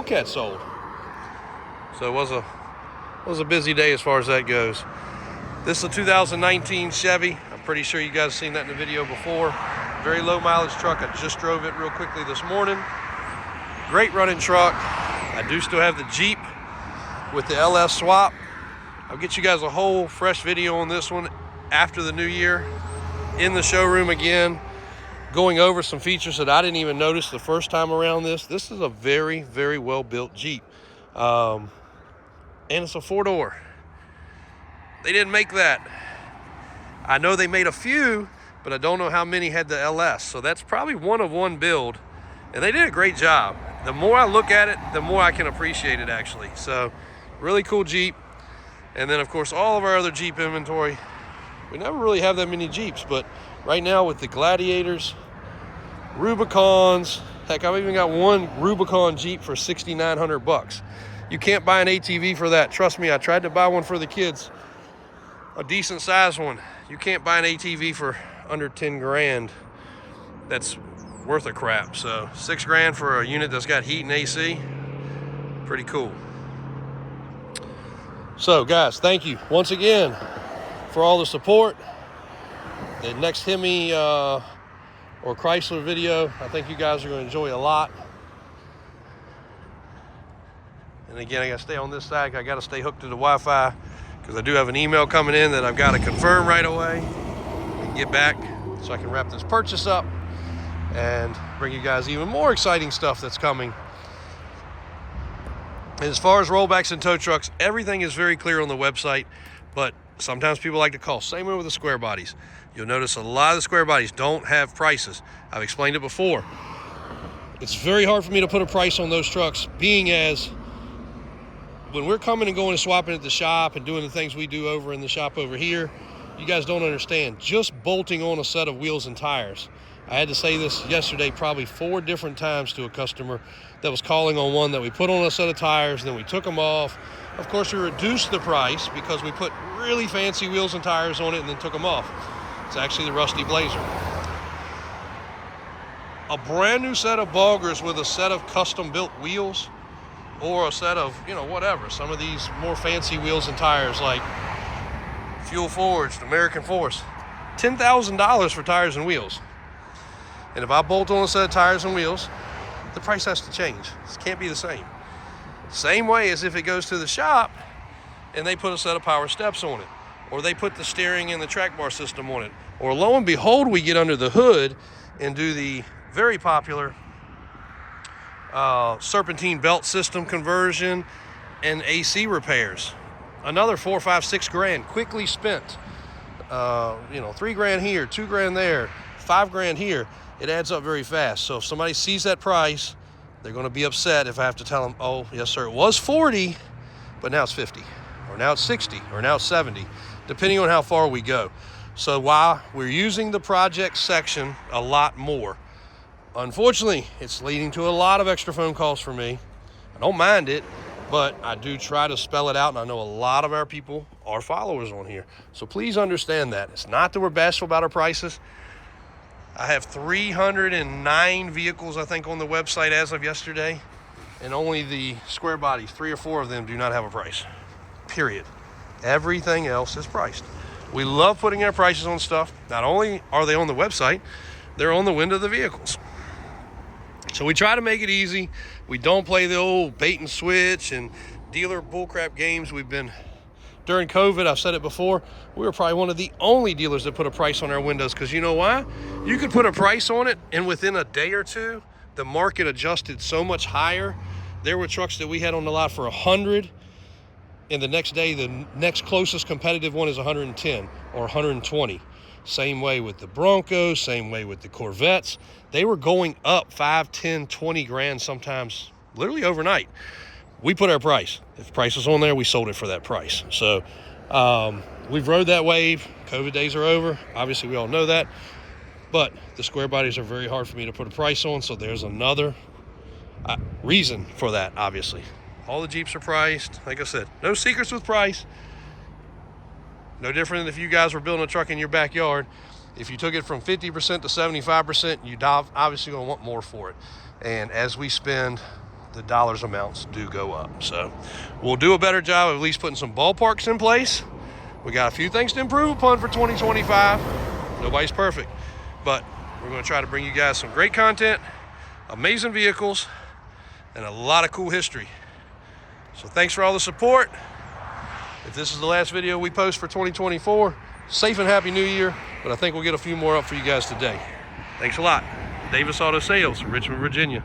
Hellcat sold. So it was a busy day as far as that goes. This is a 2019 Chevy. I'm pretty sure you guys have seen that in the video before. Very low mileage truck. I just drove it real quickly this morning. Great running truck. I do still have the Jeep with the LS swap. I'll get you guys a whole fresh video on this one after the new year in the showroom again, going over some features that I didn't even notice the first time around this. This is a very, very well built Jeep. And it's a 4-door. They didn't make that. I know they made a few, but I don't know how many had the LS. So that's probably one of one build. And they did a great job. The more I look at it, the more I can appreciate it actually. So really cool Jeep. And then of course, all of our other Jeep inventory. We never really have that many Jeeps, but right now with the Gladiators, Rubicons, heck, I've even got one Rubicon Jeep for $6,900. You can't buy an ATV for that. Trust me, I tried to buy one for the kids, a decent sized one. You can't buy an ATV for under 10 grand. That's worth a crap. So $6 grand for a unit that's got heat and AC, pretty cool. So guys, thank you once again for all the support. The next Hemi or Chrysler video, I think you guys are going to enjoy a lot. And again, I got to stay on this side. I got to stay hooked to the Wi-Fi because I do have an email coming in that I've got to confirm right away and get back so I can wrap this purchase up and bring you guys even more exciting stuff that's coming. And as far as rollbacks and tow trucks, everything is very clear on the website, but sometimes people like to call. Same way with the square bodies. You'll notice a lot of the square bodies don't have prices. I've explained it before. It's very hard for me to put a price on those trucks, being as when we're coming and going and swapping at the shop and doing the things we do over in the shop over here, you guys don't understand. Just bolting on a set of wheels and tires. I had to say this yesterday probably 4 different times to a customer that was calling on one that we put on a set of tires, and then we took them off. Of course, we reduced the price because we put really fancy wheels and tires on it and then took them off. It's actually the Rusty Blazer. A brand new set of boggers with a set of custom built wheels, or a set of, you know, whatever. Some of these more fancy wheels and tires like Fuel Forged, American Force, $10,000 for tires and wheels. And if I bolt on a set of tires and wheels, the price has to change. It can't be the same. Same way as if it goes to the shop and they put a set of power steps on it, or they put the steering and the track bar system on it, or lo and behold, we get under the hood and do the very popular serpentine belt system conversion and AC repairs. Another 4, 5, 6 grand quickly spent. You know, 3 grand here, 2 grand there, 5 grand here. It adds up very fast. So if somebody sees that price, they're going to be upset if I have to tell them, oh, yes, sir, it was 40, but now it's 50, or now it's 60, or now it's 70, depending on how far we go. So while we're using the project section a lot more, unfortunately, it's leading to a lot of extra phone calls for me. I don't mind it, but I do try to spell it out, and I know a lot of our people are followers on here. So please understand that. It's not that we're bashful about our prices. I have 309 vehicles, I think, on the website as of yesterday, and only the square bodies, 3 or 4 of them, do not have a price, period. Everything else is priced. We love putting our prices on stuff. Not only are they on the website, they're on the window of the vehicles. So we try to make it easy. We don't play the old bait and switch and dealer bullcrap games. We've been, during COVID, I've said it before, we were probably one of the only dealers that put a price on our windows, because you know why? You could put a price on it, and within a day or two, the market adjusted so much higher. There were trucks that we had on the lot for 100, and the next day, the next closest competitive one is 110 or 120. Same way with the Broncos, same way with the Corvettes. They were going up 5, 10, 20 grand sometimes, literally overnight. We put our price. If the price was on there, we sold it for that price. So we've rode that wave. COVID days are over. Obviously, we all know that. But the square bodies are very hard for me to put a price on, so there's another reason for that, obviously. All the Jeeps are priced. Like I said, no secrets with price. No different than if you guys were building a truck in your backyard. If you took it from 50% to 75%, you obviously going to want more for it. And as we spend the dollars amounts do go up. So we'll do a better job of at least putting some ballparks in place. We got a few things to improve upon for 2025. Nobody's perfect, but we're going to try to bring you guys some great content, amazing vehicles, and a lot of cool history. So thanks for all the support. If this is the last video we post for 2024, safe and happy new year, but I think we'll get a few more up for you guys today. Thanks a lot. Davis Auto Sales, Richmond, Virginia.